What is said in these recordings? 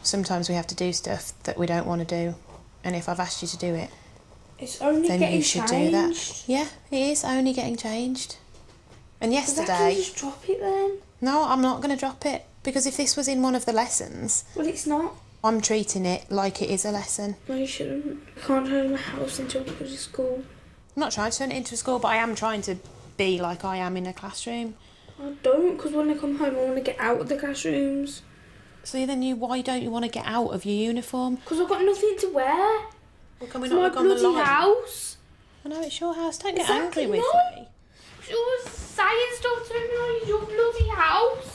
Sometimes we have to do stuff that we don't want to do, and if I've asked you to do it, it's only then getting you should changed. do that. Yeah, it is only getting changed. And yesterday... Well, just drop it then. No, I'm not going to drop it, because if this was in one of the lessons... Well, it's not. I'm treating it like it is a lesson. No, you shouldn't. I can't turn my house into a bloody school. I'm not trying to turn it into a school, but I am trying to be like I am in a classroom. I don't, because when I come home I want to get out of the classrooms. So then why don't you want to get out of your uniform? Because I've got nothing to wear. Well, can we It's not my look on the bloody line? house. I know, it's your house. Don't get Exactly, angry with no. me. You're always saying stuff to me like your bloody house.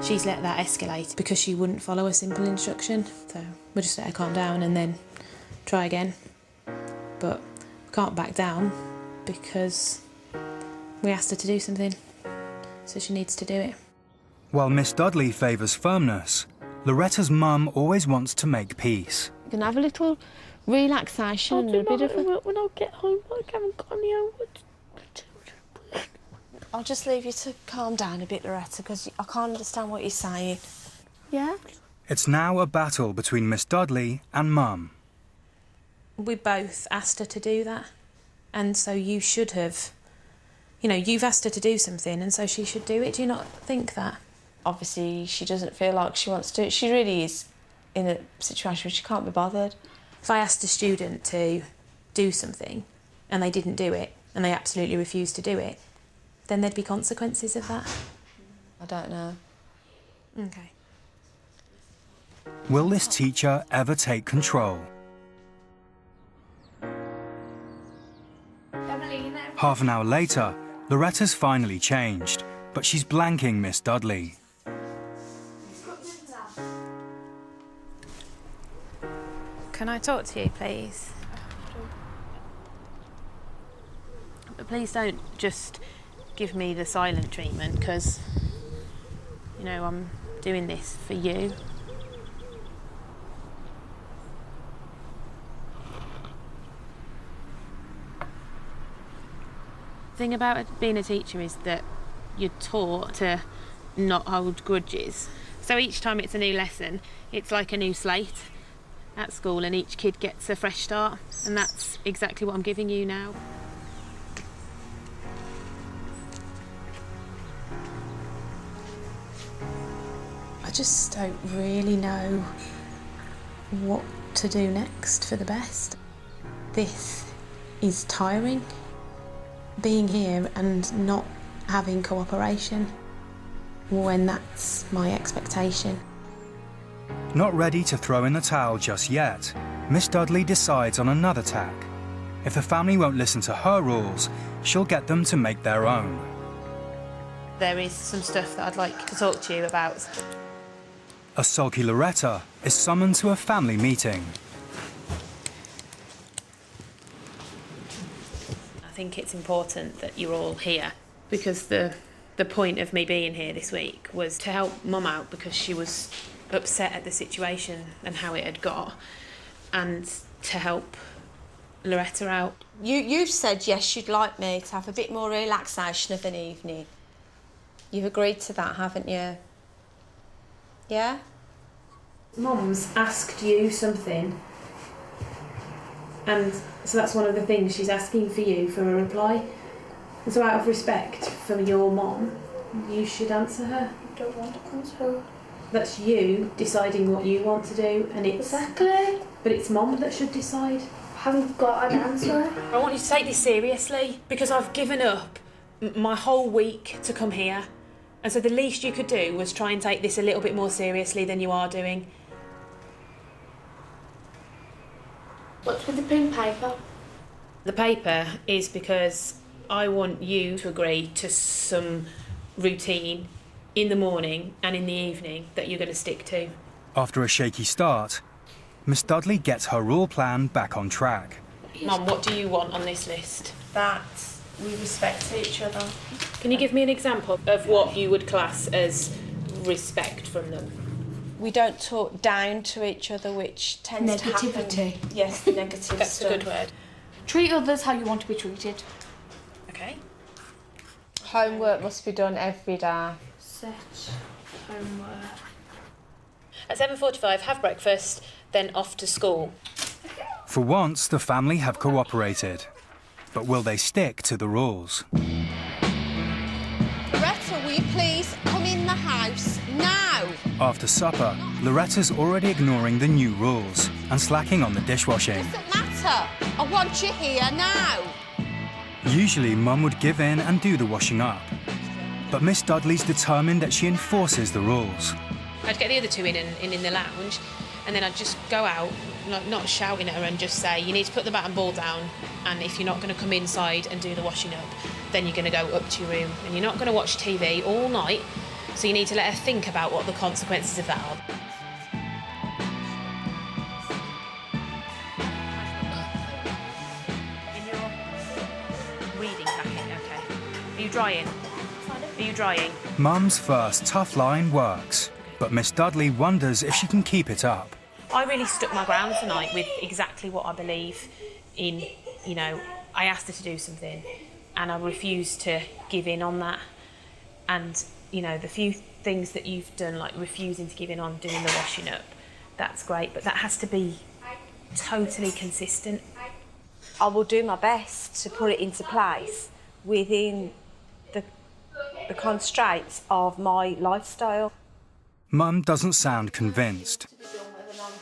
She's let that escalate because she wouldn't follow a simple instruction. So we'll just let her calm down and then try again. But we can't back down because we asked her to do something. So she needs to do it. While Miss Dudley favours firmness, Loretta's mum always wants to make peace. You can have a little relaxation and a bit of a... When I get home, I haven't got any homework. I'll just leave you to calm down a bit, Loretta, because I can't understand what you're saying. Yeah? It's now a battle between Miss Dudley and Mum. We both asked her to do that. And so you should have... You know, you've asked her to do something and so she should do it. Do you not think that? Obviously, she doesn't feel like she wants to do it. She really is in a situation where she can't be bothered. If I asked a student to do something and they didn't do it and they absolutely refused to do it, then there'd be consequences of that. I don't know. OK. Will this teacher ever take control? Half an hour later, Loretta's finally changed, but she's blanking Miss Dudley. Can I talk to you, please? But please don't just give me the silent treatment, because, you know, I'm doing this for you. The thing about being a teacher is that you're taught to not hold grudges. So each time it's a new lesson, it's like a new slate at school and each kid gets a fresh start, and that's exactly what I'm giving you now. I just don't really know what to do next for the best. This is tiring. Being here and not having cooperation when that's my expectation. Not ready to throw in the towel just yet, Miss Dudley decides on another tack. If the family won't listen to her rules, she'll get them to make their own. There is some stuff that I'd like to talk to you about. A sulky Loretta is summoned to a family meeting. I think it's important that you're all here because the point of me being here this week was to help Mum out because she was upset at the situation and how it had got, and to help Loretta out. You've said, yes, you'd like me to have a bit more relaxation of an evening. You've agreed to that, haven't you? Yeah? Mum's asked you something, and so that's one of the things she's asking for you for a reply. And so out of respect for your mum, you should answer her. I don't want to answer. That's you deciding what you want to do, and it's... Exactly. But it's Mum that should decide. I haven't got an answer. I want you to take this seriously, because I've given up my whole week to come here. And so the least you could do was try and take this a little bit more seriously than you are doing. What's with the pink paper? The paper is because I want you to agree to some routine in the morning and in the evening that you're going to stick to. After a shaky start, Miss Dudley gets her rule plan back on track. Mum, what do you want on this list? That we respect each other. Can you give me an example of what you would class as respect from them? We don't talk down to each other, which tends to happen. Negativity. Yes, the negative That's stuff. a good word. Treat others how you want to be treated. Okay. Homework must be done every day. Such homework. At 7:45, have breakfast, then off to school. For once, the family have cooperated. But will they stick to the rules? Loretta, will you please come in the house now? After supper, Loretta's already ignoring the new rules and slacking on the dishwashing. Doesn't matter. I want you here now. Usually, Mum would give in and do the washing up. But Miss Dudley's determined that she enforces the rules. I'd get the other two in the lounge, and then I'd just go out, not shouting at her, and just say, you need to put the bat and ball down, and if you're not going to come inside and do the washing up, then you're going to go up to your room, and you're not going to watch TV all night, so you need to let her think about what the consequences of that are. In your reading packet, okay. Are you drying? Are you drying? Mum's first tough line works, but Miss Dudley wonders if she can keep it up. I really stuck my ground tonight with exactly what I believe in. You know, I asked her to do something and I refused to give in on that. And, you know, the few things that you've done, like refusing to give in on doing the washing up, that's great, but that has to be totally consistent. I will do my best to put it into place within the constraints of my lifestyle. Mum doesn't sound convinced.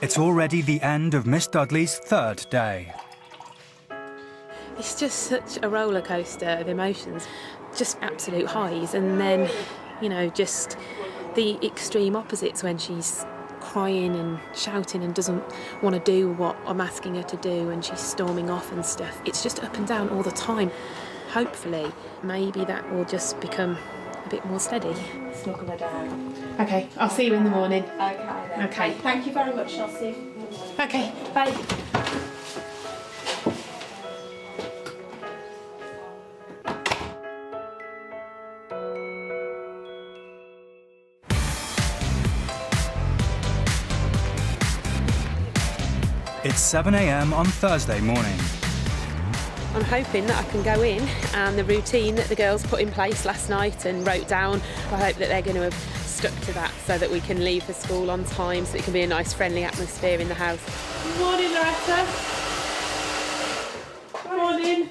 It's already the end of Miss Dudley's third day. It's just such a roller coaster of emotions, just absolute highs, and then, you know, just the extreme opposites when she's crying and shouting and doesn't want to do what I'm asking her to do, and she's storming off and stuff. It's just up and down all the time. Hopefully, maybe that will just become a bit more steady. Snuggle her down. Okay, I'll see you in the morning. Okay then. Okay. Thank you very much. I'll see you. Okay, bye. It's 7 a.m. on Thursday morning. I'm hoping that I can go in and the routine that the girls put in place last night and wrote down, I hope that they're going to have stuck to that so that we can leave for school on time, so it can be a nice friendly atmosphere in the house. Good morning, Loretta. Good morning.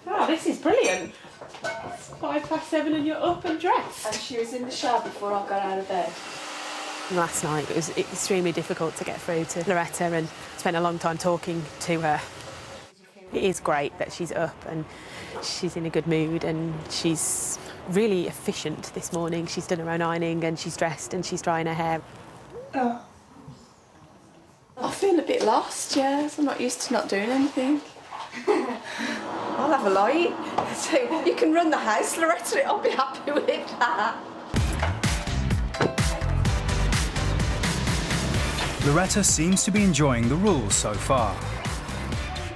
Oh, this is brilliant. It's 7:05 and you're up and dressed. And she was in the shower before I got out of bed. Last night it was extremely difficult to get through to Loretta and spent a long time talking to her. It is great that she's up and she's in a good mood and she's really efficient this morning. She's done her own ironing and she's dressed and she's drying her hair. Oh. I feel a bit lost, yes. I'm not used to not doing anything. I'll have a light. So you can run the house, Loretta. I'll be happy with that. Loretta seems to be enjoying the rules so far.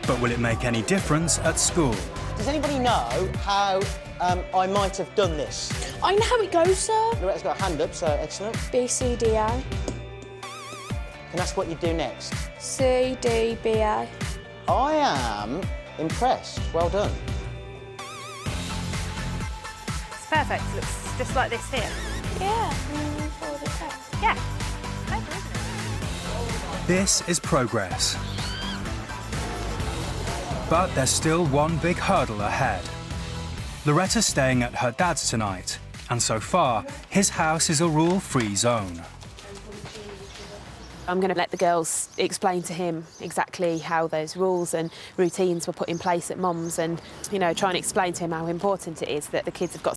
But will it make any difference at school? Does anybody know how I might have done this? I know how it goes, sir. Loretta's got a hand up, so excellent. B, C, D, A. And that's what you do next. C, D, B, A. I am impressed. Well done. It's perfect. It looks just like this here. Yeah, for the test. Yeah. Clever, isn't it? This is progress. But there's still one big hurdle ahead. Loretta's staying at her dad's tonight, and so far, his house is a rule-free zone. I'm going to let the girls explain to him exactly how those rules and routines were put in place at Mum's and, you know, try and explain to him how important it is that the kids have got